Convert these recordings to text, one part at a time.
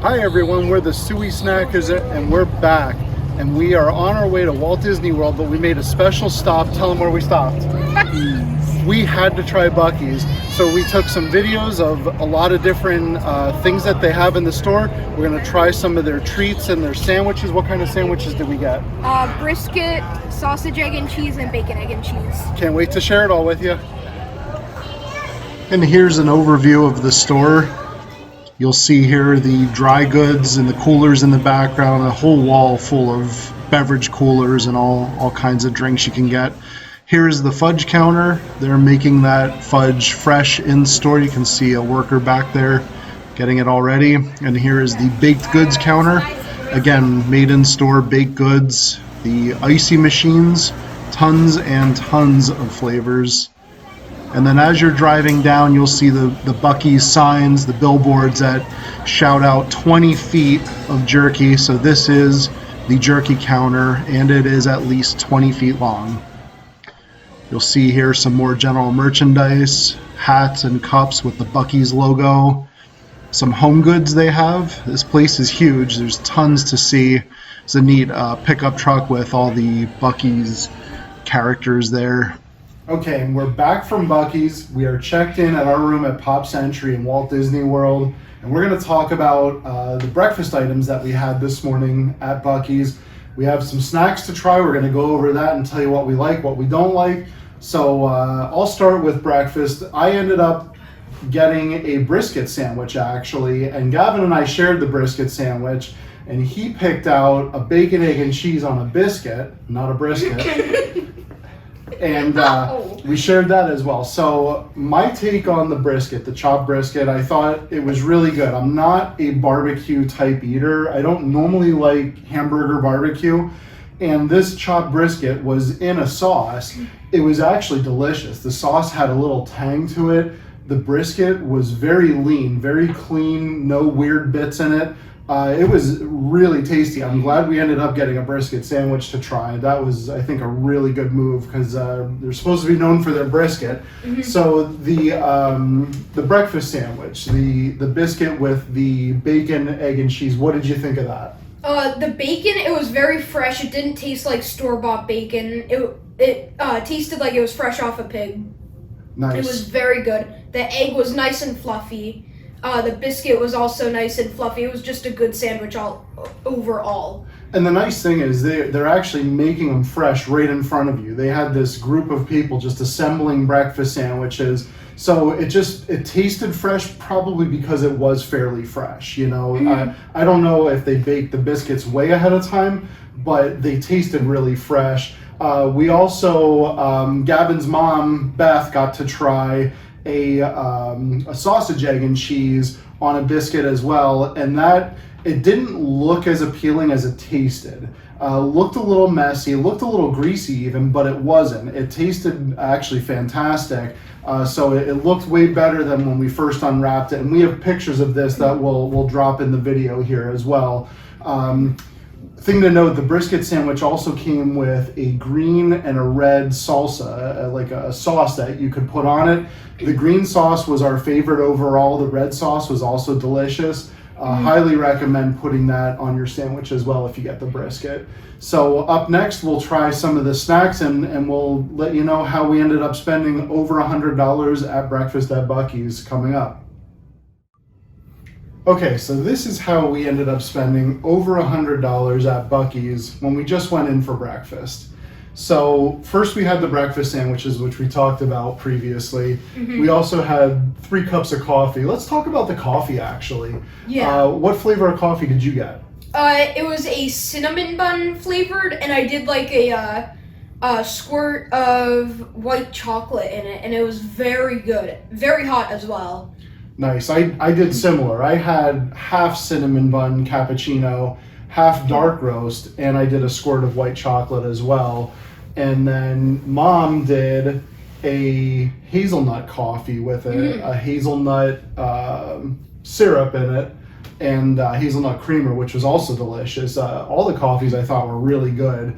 Hi everyone, we're the Sooy Snackers and we're back. And we are on our way to Walt Disney World, but we made a special stop. Tell them where we stopped. Buc-ee's. We had to try Buc-ee's. So we took some videos of a lot of different things that they have in the store. We're gonna try some of their treats and their sandwiches. What kind of sandwiches did we get? Brisket, sausage, egg and cheese, and bacon, egg and cheese. Can't wait to share it all with you. And here's an overview of the store. You'll see here the dry goods and the coolers in the background, a whole wall full of beverage coolers and all kinds of drinks you can get. Here's the fudge counter. They're making that fudge fresh in store. You can see a worker back there getting it all ready. And here is the baked goods counter. Again, made in store baked goods. The icy machines, tons and tons of flavors. And then as you're driving down, you'll see the Buc-ee's signs, the billboards that shout out 20 feet of jerky. So this is the jerky counter, and it is at least 20 feet long. You'll see here some more general merchandise, hats and cups with the Buc-ee's logo. Some home goods they have. This place is huge. There's tons to see. It's a neat pickup truck with all the Buc-ee's characters there. Okay, and we're back from Buc-ee's. We are checked in at our room at Pop Century in Walt Disney World, and we're going to talk about the breakfast items that we had this morning at Buc-ee's. We have some snacks to try. We're going to go over that and tell you what we like, what we don't like. So I'll start with breakfast. I ended up getting a brisket sandwich, actually, and Gavin and I shared the brisket sandwich, and he picked out a bacon, egg, and cheese on a biscuit, not a brisket. And we shared that as well. So my take on the brisket, the chopped brisket, I thought it was really good. I'm not a barbecue type eater. I don't normally like hamburger barbecue. And this chopped brisket was in a sauce. It was actually delicious. The sauce had a little tang to it. The brisket was very lean, very clean, no weird bits in it. It was really tasty. I'm glad we ended up getting a brisket sandwich to try. That was, I think, a really good move because they're supposed to be known for their brisket. Mm-hmm. So the breakfast sandwich, the biscuit with the bacon, egg, and cheese. What did you think of that? The bacon, it was very fresh. It didn't taste like store-bought bacon. It tasted like it was fresh off a pig. Nice. It was very good. The egg was nice and fluffy. The biscuit was also nice and fluffy. It was just a good sandwich overall. And the nice thing is they're actually making them fresh right in front of you. They had this group of people just assembling breakfast sandwiches. So it tasted fresh, probably because it was fairly fresh. You know, I don't know if they baked the biscuits way ahead of time, but they tasted really fresh. We also, Gavin's mom, Beth, got to try a sausage, egg, and cheese on a biscuit as well, and that it didn't look as appealing as it tasted. Looked a little messy, looked a little greasy even, but it wasn't. It tasted actually fantastic. So it looked way better than when we first unwrapped it, and we have pictures of this that we'll drop in the video here as well. Thing to note, the brisket sandwich also came with a green and a red salsa, like a sauce that you could put on it. The green sauce was our favorite overall. The red sauce was also delicious. Highly recommend putting that on your sandwich as well if you get the brisket. So up next, we'll try some of the snacks and we'll let you know how we ended up spending over $100 at breakfast at Buc-ee's coming up. Okay, so this is how we ended up spending over $100 at Buc-ee's when we just went in for breakfast. So first we had the breakfast sandwiches, which we talked about previously. Mm-hmm. We also had 3 cups of coffee. Let's talk about the coffee, actually. Yeah. What flavor of coffee did you get? It was a cinnamon bun flavored, and I did like a squirt of white chocolate in it, and it was very good. Very hot as well. Nice. I did similar. I had half cinnamon bun cappuccino, half dark roast, and I did a squirt of white chocolate as well. And then Mom did a hazelnut coffee with it, a hazelnut syrup in it, and hazelnut creamer, which was also delicious. All the coffees I thought were really good.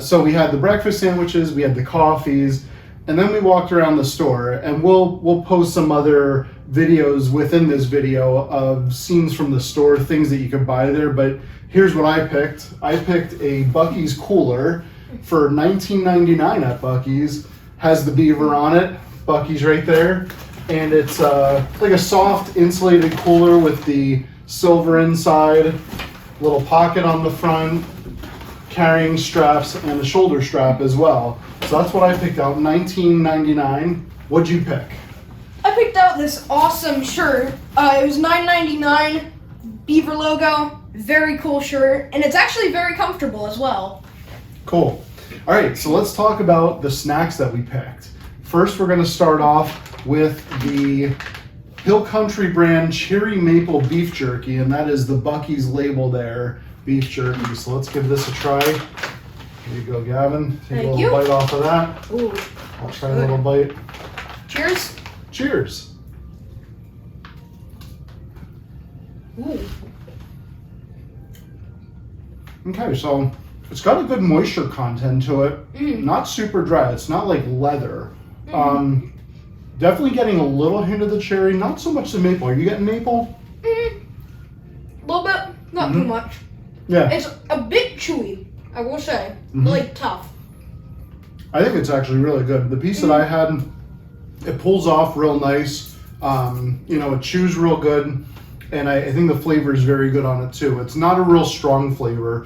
So we had the breakfast sandwiches, we had the coffees, and then we walked around the store. And we'll post some other videos within this video of scenes from the store, things that you could buy there. But here's what I picked. I picked a Buc-ee's cooler for $19.99 at Buc-ee's. Has the beaver on it. Buc-ee's right there. And it's like a soft insulated cooler with the silver inside, little pocket on the front, carrying straps, and a shoulder strap as well. So that's what I picked out, $19.99. What'd you pick? I picked out this awesome shirt. It was $9.99, beaver logo, very cool shirt, and it's actually very comfortable as well. Cool. All right, so let's talk about the snacks that we picked. First, we're gonna start off with the Hill Country brand Cherry Maple Beef Jerky, and that is the Buc-ee's label there, beef jerky. So let's give this a try. Here you go, Gavin. Take a little bite off of that. Ooh, I'll try a little bite. cheers. Cheers. Ooh. Okay, so it's got a good moisture content to it. Not super dry. It's not like leather. Definitely getting a little hint of the cherry, not so much the maple. Are you getting maple? A little bit, not too much. Yeah. It's a bit chewy, I will say, but like tough. I think it's actually really good. The piece that I had, it pulls off real nice. It chews real good, and I think the flavor is very good on it too. It's not a real strong flavor.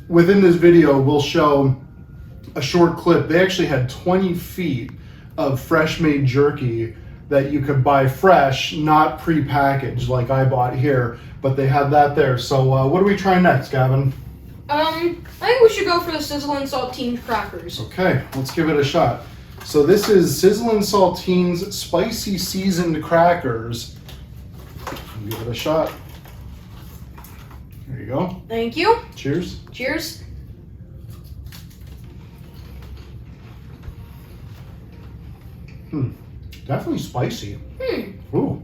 Within this video, we'll show a short clip. They actually had 20 feet of fresh made jerky that you could buy fresh, not pre-packaged like I bought here, but they had that there. So what are we trying next, Gavin? I think we should go for the Sizzlin' Saltines crackers. Okay, let's give it a shot. So this is Sizzlin' Saltines Spicy Seasoned Crackers. Give it a shot. There you go. Thank you. Cheers. Cheers. Definitely spicy. Ooh.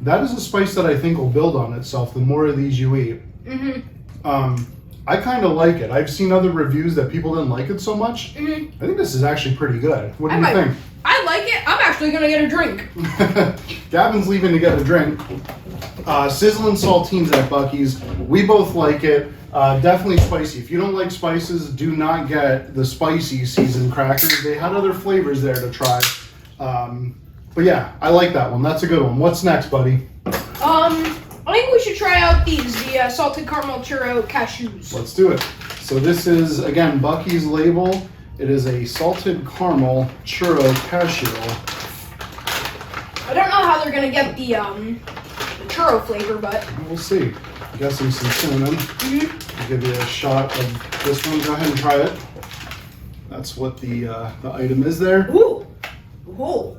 That is a spice that I think will build on itself the more of these you eat. I kind of like it. I've seen other reviews that people didn't like it so much. I think this is actually pretty good. What do you think? I like it. I'm actually going to get a drink. Gavin's leaving to get a drink. Sizzlin' Saltines at Buc-ee's. We both like it. Definitely spicy. If you don't like spices, do not get the spicy seasoned crackers. They had other flavors there to try. But yeah, I like that one. That's a good one. What's next, buddy? I think we should try out the salted caramel churro cashews. Let's do it. So this is, again, Buc-ee's label. It is a salted caramel churro cashew. I don't know how they're going to get the churro flavor, but We'll see. I'm guessing some cinnamon. I'll give you a shot of this one. Go ahead and try it. That's what the item is there. Ooh. Ooh.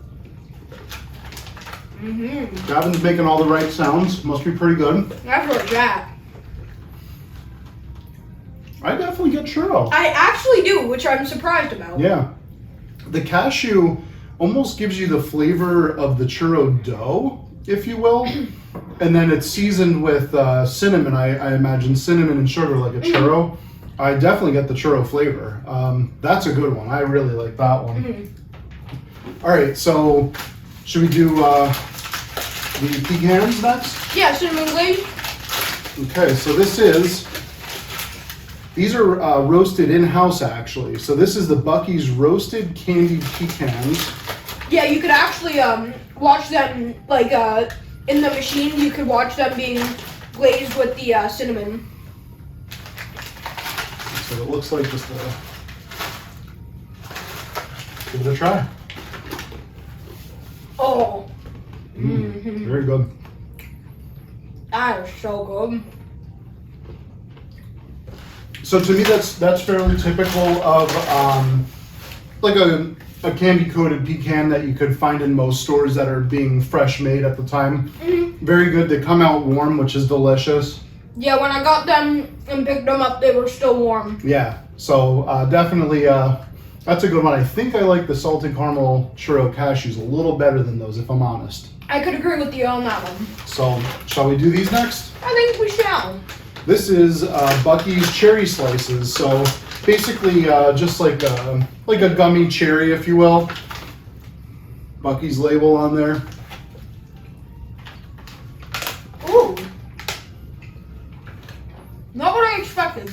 Gavin's making all the right sounds. Must be pretty good. That's what Jack. I definitely get churro. I actually do, which I'm surprised about. Yeah. The cashew almost gives you the flavor of the churro dough, if you will. And then it's seasoned with cinnamon, I imagine. Cinnamon and sugar like a churro. I definitely get the churro flavor. That's a good one. I really like that one. All right, so should we do the pecans next? Yeah, cinnamon glaze. Okay, so these are roasted in-house actually. So this is the Buc-ee's roasted candied pecans. Yeah, you could actually watch them like in the machine. You could watch them being glazed with the cinnamon. So it looks like just give it a try. Oh. Very good. That is so good. So to me, that's fairly typical of like a candy coated pecan that you could find in most stores that are being fresh made at the time. very good. They come out warm, which is delicious. Yeah, when I got them and picked them up, they were still warm. Yeah, so definitely that's a good one. I think I like the salted caramel churro cashews a little better than those, if I'm honest. I could agree with you on that one. So, shall we do these next? I think we shall. This is Buc-ee's cherry slices. So, basically, just like a gummy cherry, if you will. Buc-ee's label on there. Ooh. Not what I expected.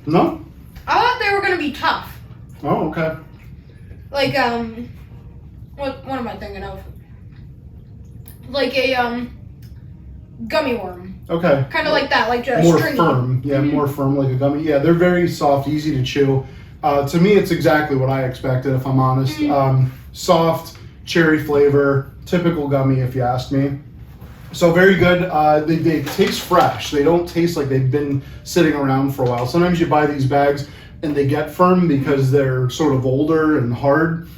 No? I thought they were gonna be tough. Oh, okay. Like, what am I thinking of? Like a, gummy worm. Okay. Kind of like that, like just more stringy. firm. Yeah, more firm like a gummy. Yeah, they're very soft, easy to chew. To me, it's exactly what I expected, if I'm honest. Soft, cherry flavor, typical gummy, if you ask me. So very good. They taste fresh. They don't taste like they've been sitting around for a while. Sometimes you buy these bags and they get firm because they're sort of older and hard.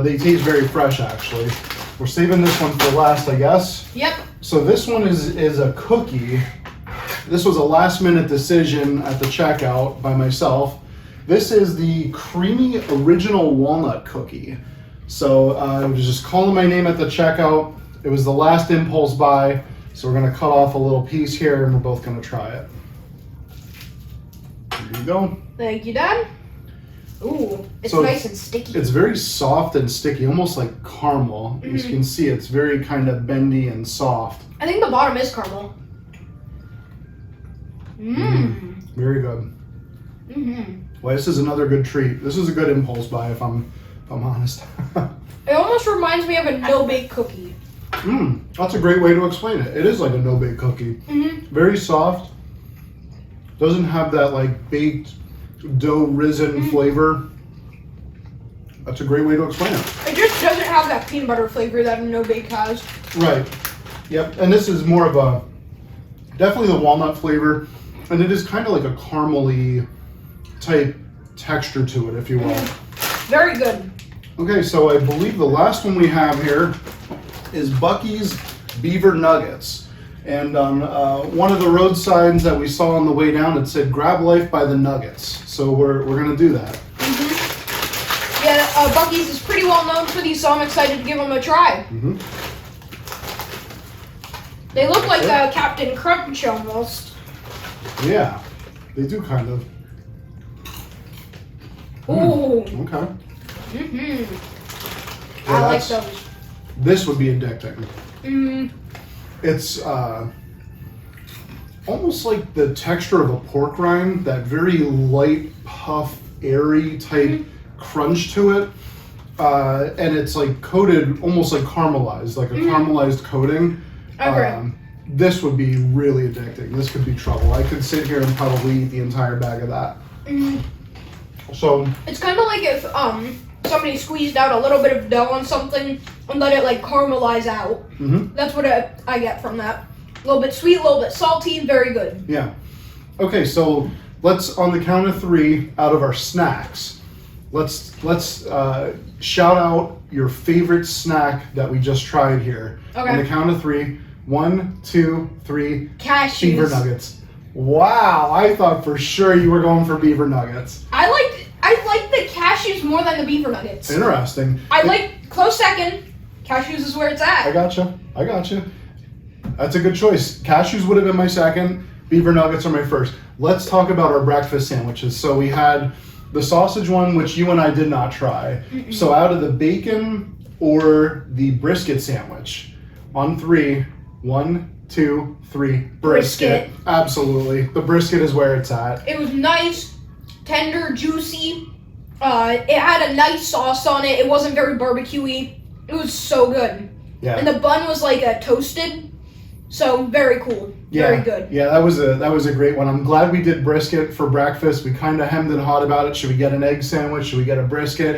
They taste very fresh, actually. We're saving this one for last, I guess. Yep. So this one is a cookie. This was a last-minute decision at the checkout by myself. This is the creamy original walnut cookie. So I was just calling my name at the checkout. It was the last impulse buy. So we're gonna cut off a little piece here and we're both gonna try it. There you go. Thank you, Dad. Ooh, it's So nice and sticky. It's very soft and sticky, almost like caramel. As you can see, it's very kind of bendy and soft. I think the bottom is caramel. Very good. Well, this is another good treat. This is a good impulse buy, if I'm honest. It almost reminds me of a no-bake cookie. That's a great way to explain it. It is like a no-bake cookie. Very soft. Doesn't have that like baked dough risen flavor. That's a great way to explain it. It just doesn't have that peanut butter flavor that a no-bake has. Right. Yep. And this is more of a, definitely the walnut flavor. And it is kind of like a caramely type texture to it, if you will. Very good. Okay, so I believe the last one we have here is Buc-ee's Beaver Nuggets. And on one of the road signs that we saw on the way down, it said, "Grab life by the nuggets." So we're going to do that. Yeah, Buc-ee's is pretty well known for these, so I'm excited to give them a try. They look like Captain Crunch almost. Yeah, they do kind of. Ooh. Okay. I like those. This would be addicting. It's almost like the texture of a pork rind, that very light, puff, airy type crunch to it. And it's like coated, almost like caramelized, like a caramelized coating. Okay. This would be really addicting. This could be trouble. I could sit here and probably eat the entire bag of that. So it's kind of like if somebody squeezed out a little bit of dough on something and let it like caramelize out. That's what I get from that. A little bit sweet, a little bit salty, very good. Yeah. Okay, so let's, on the count of 3, out of our snacks, let's shout out your favorite snack that we just tried here. Okay. On the count of 3, 1, 2, 3. Cashews. Beaver nuggets. Wow, I thought for sure you were going for beaver nuggets. I like the cashews more than the beaver nuggets. Interesting. Close second. Cashews is where it's at. I gotcha. That's a good choice. Cashews would have been my second. Beaver nuggets are my first. Let's talk about our breakfast sandwiches. So we had the sausage one, which you and I did not try. So out of the bacon or the brisket sandwich, on 3, 1, 2, 3, brisket. Absolutely. The brisket is where it's at. It was nice, tender, juicy. It had a nice sauce on it. It wasn't very barbecue-y. It was so good. Yeah. And the bun was like toasted. So very cool. Yeah. Very good. Yeah, that was a great one. I'm glad we did brisket for breakfast. We kind of hemmed and hawed about it. Should we get an egg sandwich? Should we get a brisket?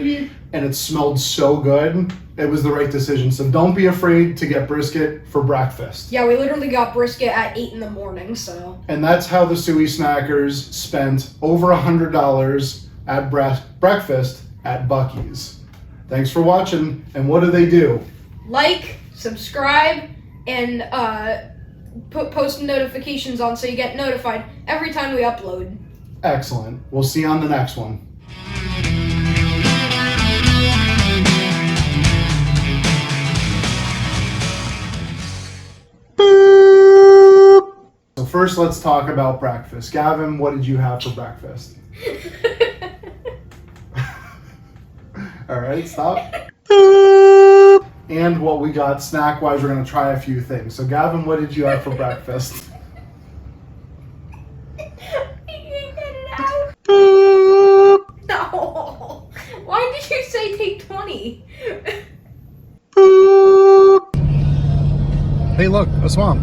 And it smelled so good. It was the right decision. So don't be afraid to get brisket for breakfast. Yeah, we literally got brisket at 8 in the morning, so. And that's how the Sooy Snackers spent over $100 at breakfast at Buc-ee's. Thanks for watching. And what do? Like, subscribe, and put post notifications on so you get notified every time we upload. Excellent. We'll see you on the next one. So first, let's talk about breakfast. Gavin, what did you have for breakfast? All right, stop. And what we got snack-wise, we're going to try a few things. So Gavin, what did you have for breakfast? You can't get it out. No. Why did you say take 20? Hey, look, a swamp.